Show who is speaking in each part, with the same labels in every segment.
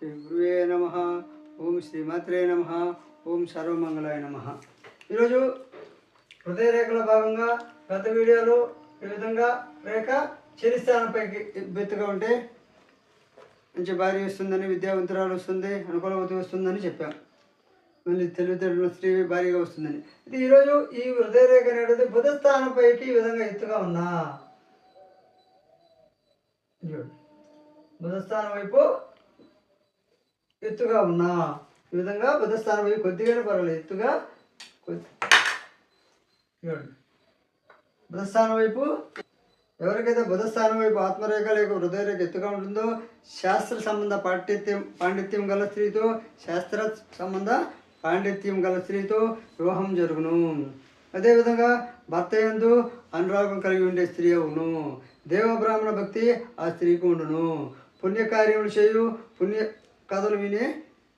Speaker 1: శ్రీ గురువే నమ. ఓం శ్రీమాత్రే నమ. ఓం సర్వమంగళాయ నమ. ఈరోజు హృదయ రేఖల భాగంగా గత వీడియోలో ఈ విధంగా రేఖ చరిస్థానంపైకి బెత్తుగా ఉంటే మంచి భార్య వస్తుందని, విద్యావంతురాలు వస్తుంది, అనుకూలవతి వస్తుందని చెప్పాం. మళ్ళీ తెలివితేటలు స్త్రీ భారీగా వస్తుందని. ఇది ఈరోజు ఈ హృదయ రేఖ అనేది బుధస్థానంపైకి ఈ విధంగా ఎత్తుగా ఉన్నా బుధస్థానం వైపు ఎత్తుగా ఉన్నా ఈ విధంగా బుధస్థానం వైపు కొద్దిగానే పర్వాలేదు, ఎత్తుగా బుధస్థానం వైపు ఎవరికైతే బుధస్థానం వైపు ఆత్మరేఖ లేక హృదయరేఖ ఎత్తుగా ఉంటుందో శాస్త్ర సంబంధ పాండిత్యం గల స్త్రీతో, శాస్త్ర సంబంధ పాండిత్యం గల స్త్రీతో వివాహం జరుగును. అదేవిధంగా భర్త యందు అనురాగం కలిగి ఉండే స్త్రీ అవును. దేవబ్రాహ్మణ భక్తి ఆ స్త్రీకి ఉండును. పుణ్యకార్యములు చేయు, పుణ్య కథలు వినే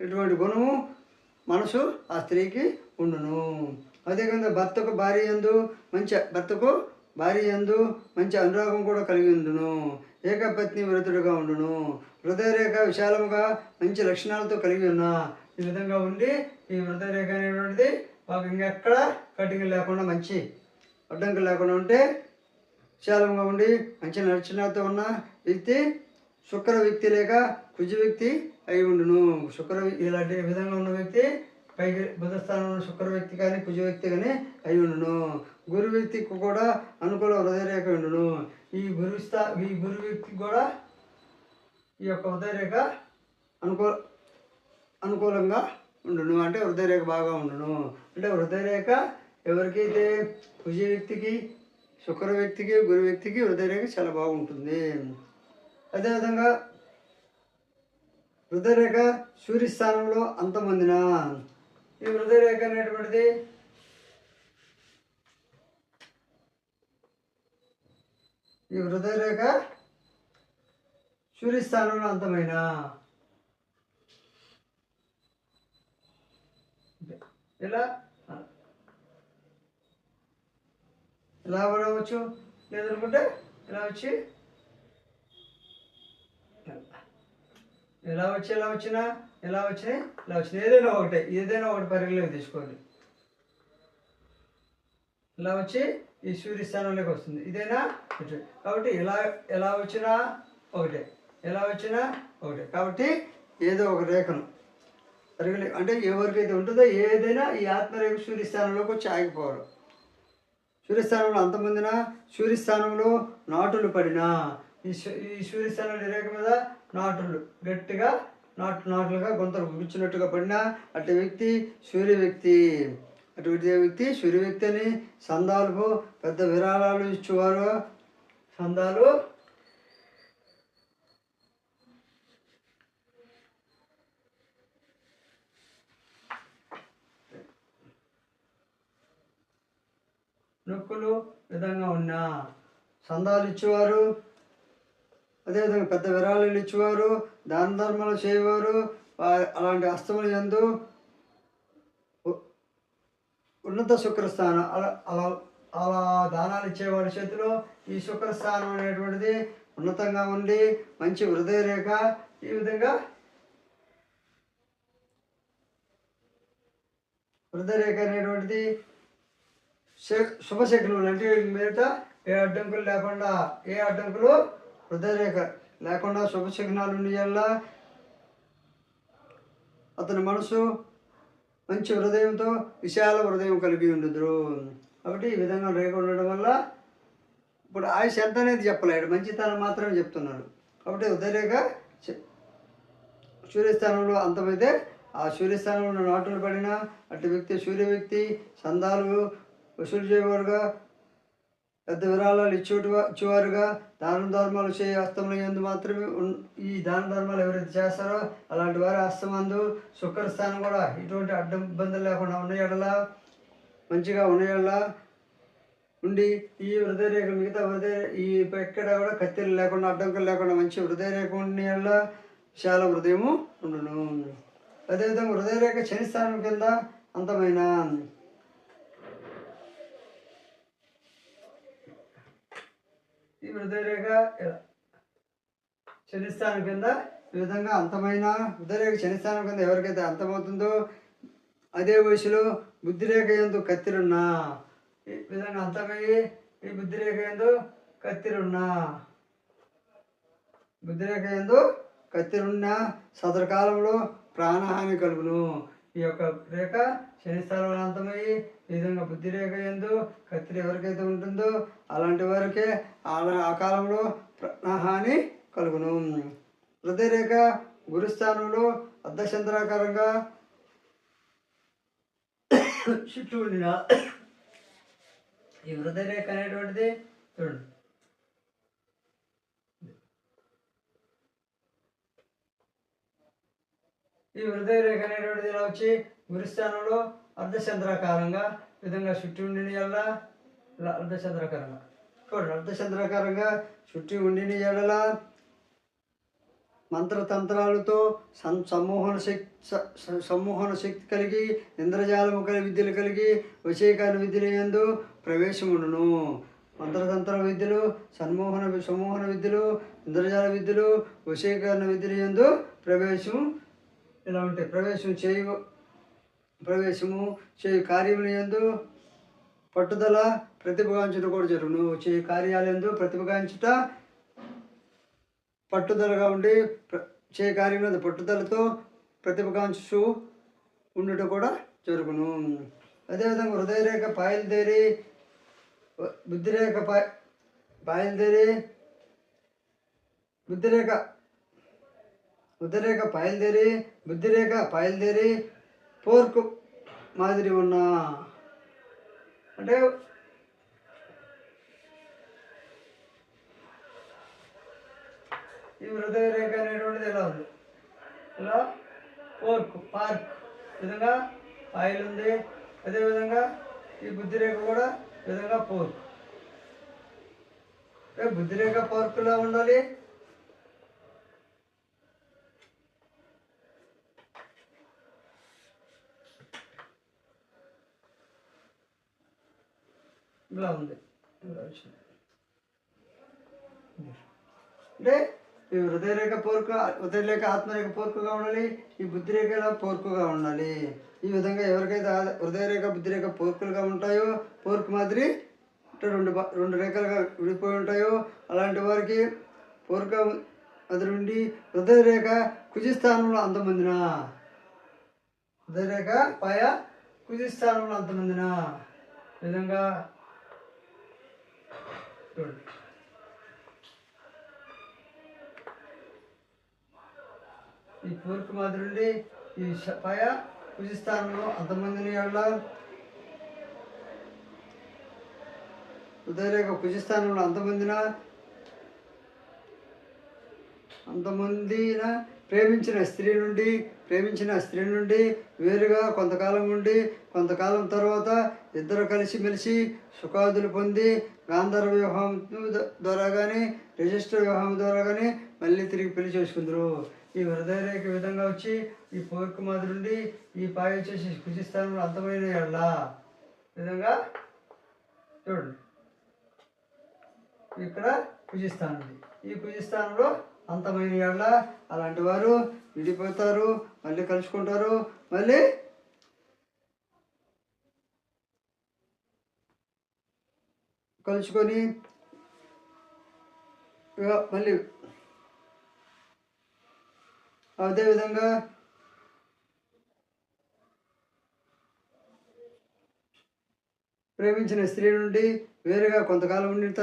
Speaker 1: ఇటువంటి గుణము మనసు ఆ స్త్రీకి ఉండును. అదేవిధంగా భర్తకు భార్య యందు మంచి అనురాగం కూడా కలిగి ఉండును. ఏకపత్ని వ్రతుడుగా ఉండును. హృదయరేఖ విశాలముగా మంచి లక్షణాలతో కలిగి ఉన్న ఈ విధంగా ఉండి ఈ హృదయరేఖ అనేటువంటిది మాకు ఇంకెక్కడ కటింగ్ లేకుండా మంచి అడ్డంకులు లేకుండా ఉంటే విశాలంగా ఉండి మంచి లక్షణాలతో ఉన్న వ్యక్తి శుక్ర వ్యక్తి లేక కుజ వ్యక్తి అయి ఉండును. ఇలాంటి విధంగా ఉన్న వ్యక్తి పైకి బుధస్థానంలో ఉన్న శుక్ర వ్యక్తి కానీ కుజ వ్యక్తి కానీ అయి ఉండును. గురు వ్యక్తికి కూడా అనుకూల హృదయరేఖ ఉండును. ఈ గురు వ్యక్తికి కూడా ఈ యొక్క హృదయరేఖ అనుకూలంగా ఉండును. అంటే హృదయరేఖ బాగా ఉండును. అంటే హృదయరేఖ ఎవరికైతే కుజ వ్యక్తికి, శుక్ర వ్యక్తికి, గురు వ్యక్తికి హృదయరేఖ చాలా బాగుంటుంది. అదేవిధంగా హృదయరేఖ సూర్యస్థానంలో అంతమొందిన ఈ హృదయరేఖ అనేటువంటిది ఈ హృదయరేఖ సూర్యస్థానంలో అంతమైన ఇలా పడవచ్చు, లేదనుకుంటే ఇలా వచ్చినా ఏదైనా ఒకటి పరిగణలోకి తీసుకోండి. ఇలా వచ్చి ఈ సూర్యస్థానంలోకి వస్తుంది. ఇదేనా కాబట్టి ఎలా వచ్చినా ఒకటే, కాబట్టి ఏదో ఒక రేఖను అంటే ఎవరికైతే ఉంటుందో ఏదైనా ఈ ఆత్మరేఖ సూర్యస్థానంలోకి వచ్చి ఆగిపోవాలి. సూర్యస్థానంలో అంతమందిన సూర్యస్థానంలో నాటులు పడినా ఈ సూర్యస్థానం రేఖ మీద నాటులు గట్టిగా నాటులుగా గొంతలు గుచ్చినట్టుగా పడినా అటు వ్యక్తి సూర్య వ్యక్తి. అని సందాలకు పెద్ద విరాళాలు ఇచ్చేవారు. సందాలు నొక్కులు విధంగా ఉన్న సందాలు ఇచ్చేవారు. అదేవిధంగా పెద్ద విరాళాలు ఇచ్చేవారు, దాన ధర్మాలు చేయవారు. అలాంటి అస్తముల యందు ఉన్నత శుక్రస్థానం అలా దానాలు ఇచ్చేవాడి చేతిలో ఈ శుక్రస్థానం అనేటువంటిది ఉన్నతంగా ఉండి మంచి హృదయరేఖ ఈ విధంగా హృదయరేఖ అనేటువంటిది శుభశకునులు అంటే మిగతా ఏ అడ్డంకులు హృదయరేఖ లేకుండా శుభశకునాలు ఉండియల్ల అతని మనసు మంచి హృదయంతో విశాల హృదయం కలిగి ఉండుదురు. కాబట్టి ఈ విధంగా రేఖ ఉండడం వల్ల ఇప్పుడు ఆయుష్ ఎంత అనేది చెప్పలేడు, మంచితనం మాత్రమే చెప్తున్నాడు. కాబట్టి హృదయరేఖ సూర్యస్థానంలో అంతమైతే ఆ సూర్యస్థానంలో నాటులు పడిన అటు వ్యక్తి సూర్య వ్యక్తి సందాలు వసూలు చేయవారుగా, పెద్ద విరాళాలు ఇచ్చేవారుగా, దాన ధర్మాలు చేయ హస్తముల యందు మాత్రమే ఈ దాన ధర్మాలు ఎవరైతే చేస్తారో అలాంటి వారి హస్తమందు శుక్రస్థానం కూడా ఇటువంటి ఇబ్బందులు లేకుండా మంచిగా ఉండి ఈ హృదయరేఖ మిగతా ఈ ఎక్కడ కూడా కత్తెలు లేకుండా అడ్డంకులు లేకుండా మంచి హృదయరేఖ ఉండేళ్ళ విశాల హృదయము ఉండును. అదేవిధంగా హృదయరేఖ శనిస్థానం కింద అంతమైన ఈ హృదయరేఖ శనిస్థానం కింద ఈ విధంగా అంతమైన హృదయరేఖ శనిస్థానం కింద ఎవరికైతే అంతమవుతుందో అదే వయసులో బుద్ధిరేఖ యందు కత్తిరున్నా, ఈ విధంగా అంతమయ్యి ఈ బుద్ధిరేఖ యందు కత్తిరున్నా, బుద్ధిరేఖ యందు కత్తిరున్న సదరకాలంలో ప్రాణహాని కలుగును. ఈ యొక్క రేఖ శనిస్థానంలో అంతమయ్యి ఈ విధంగా బుద్ధిరేఖ యందు కత్తిరి ఎవరికైతే ఉంటుందో అలాంటి వారికే ఆ కాలంలో ప్రాణహాని కలుగును. హృదయరేఖ గురుస్థానంలో అర్ధచంద్రాకారంగా చుట్టూ ఉండిన ఈ హృదయరేఖ అనేటువంటిది చూడండి, ఈ హృదయరేఖ అనేటువంటిది ఇలా వచ్చి గురుస్థానంలో అర్ధచంద్రాకారంగా విధంగా చుట్టి ఉండిన ఎడల ఇలా అర్ధచంద్రాకారంగా చూడండి, అర్ధచంద్రాకారంగా చుట్టి ఉండిన ఎడల మంత్రతంత్రాలతో సమ్మోహన శక్తి కలిగి ఇంద్రజాలము కలిగి విద్యలు కలిగి వశీకరణ విద్యల యందు ప్రవేశముండును. మంత్రతంత్ర విద్యలు, సమ్మోహన విద్యలు, ఇంద్రజాల విద్యలు, వశీకరణ విద్యల యందు ప్రవేశం ఇలా ఉంటాయి. ప్రవేశము చేయు కార్యముల యందు పట్టుదల ప్రతిభగాంచుట కూడా జరుగును. చేయు కార్యాలయందు ప్రతిభగాంచుట పట్టుదలగా ఉండి చే కార్యం పట్టుదలతో ప్రతిభగాంచు ఉండుట కూడా జరుగును. అదేవిధంగా హృదయరేఖ బయలుదేరి బుద్ధిరేఖ బయలుదేరి బుద్ధిరేఖ బయలుదేరి పోర్కు మాదిరి ఉన్న అంటే ఈ హృదయరేఖ అనేటువంటిది ఎలా ఉంది, ఇలా పార్క్ విధంగా ఆయిల్ ఉంది. అదేవిధంగా ఈ బుద్ధిరేఖ కూడా విధంగా పోర్క్, బుద్ధిరేఖ పార్కులా ఉండాలి. ఇలా ఉంది అంటే ఈ హృదయరేఖ ఆత్మరేఖ పోర్కుగా ఉండాలి, ఈ బుద్ధిరేఖ పోర్కుగా ఉండాలి. ఈ విధంగా ఎవరికైతే హృదయరేఖ బుద్ధిరేఖ పోర్కులుగా ఉంటాయో, పోర్కు మాదిరి రెండు రేఖలుగా విడిపోయి ఉంటాయో అలాంటి వారికి పోర్క అది నుండి హృదయరేఖ కుజిస్థానంలో అంతమందిన, హృదయరేఖ పాయ కుజిస్థానంలో అంతమందిన విధంగా చూడండి. ఈ పూర్పు మాదిరి నుండి ఈ పాయ కుజిస్థానంలో అంతమందిని హృదయరేఖ కుజిస్థానంలో అంతమందిన ప్రేమించిన స్త్రీ నుండి వేరుగా కొంతకాలం ఉండి కొంతకాలం తర్వాత ఇద్దరు కలిసిమెలిసి సుఖాదులు పొంది గాంధర్వ వివాహం ద్వారా కానీ రిజిస్టర్ వివాహం ద్వారా కానీ మళ్ళీ తిరిగి పెళ్లి చేసుకుందరు. ఈ హృదయరేఖ విధంగా వచ్చి ఈ పోర్కు మాదిరి నుండి ఈ పాయ వచ్చేసి కుజిస్థానంలో అంతమైన ఎడల విధంగా చూడండి, ఇక్కడ కుజిస్థానం ఉంది. ఈ కుజిస్థానంలో అంతమైన ఎడల అలాంటి వారు విడిపోతారు, మళ్ళీ కలుసుకుంటారు, మళ్ళీ కలుసుకొని మళ్ళీ అదేవిధంగా ప్రేమించిన స్త్రీ నుండి వేరుగా కొంతకాలం ఉండిన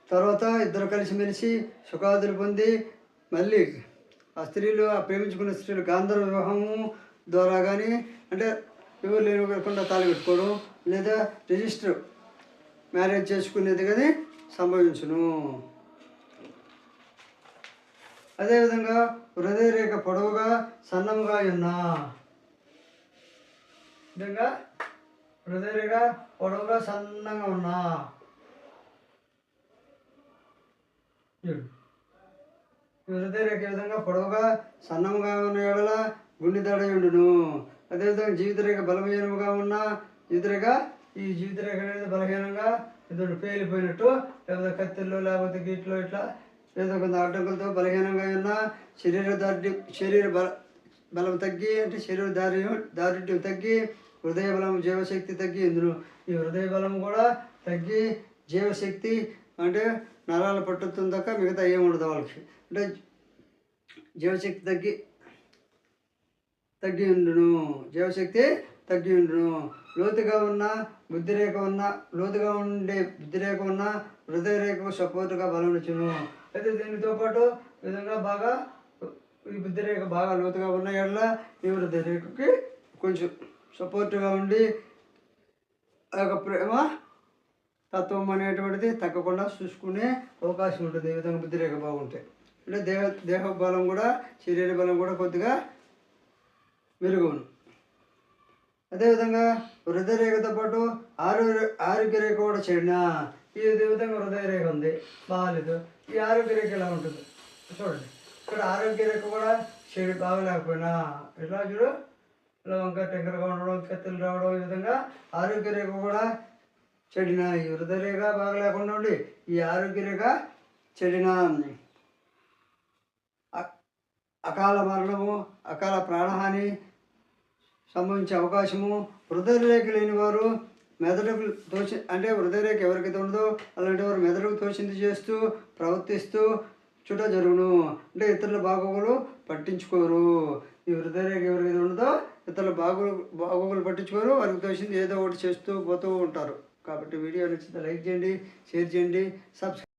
Speaker 1: తర్వాత ఇద్దరు కలిసిమెలిసి సుఖాదులు పొంది మళ్ళీ ఆ ప్రేమించుకున్న స్త్రీలు గాంధర్వ వివాహము ద్వారా కానీ అంటే ఎవరు లేకుండా తాళి పెట్టుకోవడం లేదా రిజిస్టర్ మ్యారేజ్ చేసుకునేది కానీ సంభవించును. అదేవిధంగా హృదయరేఖ పొడవుగా సన్నముగా ఉన్న విధంగా హృదయరేఖ పొడవుగా సన్నంగా ఉన్నా హృదయరేఖ విధంగా పొడవుగా సన్నముగా ఉన్న ఎడల గుండె దడయుండును. అదేవిధంగా జీవితరేఖ బలహీనముగా ఉన్న జీవితరేఖ అనేది బలహీనంగా ఇద్దరు పేలిపోయినట్టు లేకపోతే కత్తిల్లో లేకపోతే గీట్లో ఇట్లా ఏదో కొంత ఆటంకులతో బలహీనంగా ఉన్న శరీర బలం తగ్గి, అంటే శరీర దారుఢ్యం తగ్గి, హృదయ బలం జీవశక్తి తగ్గి, ఇందులో ఈ హృదయ బలం కూడా తగ్గి, జీవశక్తి అంటే నరాలు పట్టుతుంది తక్క మిగతా ఏముండదు వాళ్ళకి. అంటే జీవశక్తి తగ్గి ఉండును, జీవశక్తి తగ్గి ఉండును. లోతుగా ఉండే బుద్ధిరేఖ ఉన్న హృదయ రేఖకు సపోర్టుగా బలం వచ్చును. అయితే దీనితో పాటు విధంగా బాగా ఈ బుద్ధిరేఖ బాగా లోతుగా ఉన్న ఎడల ఈ హృదయ రేఖకి కొంచెం సపోర్టుగా ఉండి ఆ యొక్క ప్రేమ తత్వం అనేటువంటిది తగ్గకుండా చూసుకునే అవకాశం ఉంటుంది. ఈ విధంగా బుద్ధిరేఖ బాగుంటే అంటే దేహ బలం కూడా శరీర బలం కూడా కొద్దిగా మెరుగును. అదేవిధంగా హృదయ రేఖతో పాటు ఆరోగ్య రేఖ కూడా చెడిన ఈ విధంగా హృదయ రేఖ ఉంది బాగాలేదు. ఈ ఆరోగ్య రేఖ ఎలా ఉంటుంది చూడండి. ఇక్కడ ఆరోగ్య రేఖ కూడా చెడు బాగలేకపోయినా ఇట్లా చూడు, ఇలా వంక టెంకరగా ఉండడం, కత్తులు రావడం, ఈ విధంగా ఆరోగ్య రేఖ కూడా చెడిన. ఈ హృదయ రేఖ బాగలేకుండా ఉండి ఈ ఆరోగ్య రేఖ చెడిన అకాల మరణము, అకాల ప్రాణహాని సంభవించే అవకాశము. హృదయ రేఖ లేని వారు మెదడుకు అంటే హృదయ రేఖ ఎవరికైతే ఉండదో అలాంటి వారు మెదడుకు తోచింది చేస్తూ ప్రవర్తిస్తూ చుట్టూ జరుగును. అంటే ఇతరుల బాగోగులు పట్టించుకోరు. ఈ హృదయ రేఖ ఎవరికైతే ఉండదో ఇతరుల బాగోగులు పట్టించుకోరు, వారికి తోచింది ఏదో ఒకటి చేస్తూ పోతూ ఉంటారు. కాబట్టి వీడియో నచ్చితే లైక్ చేయండి, షేర్ చేయండి, సబ్స్క్రైబ్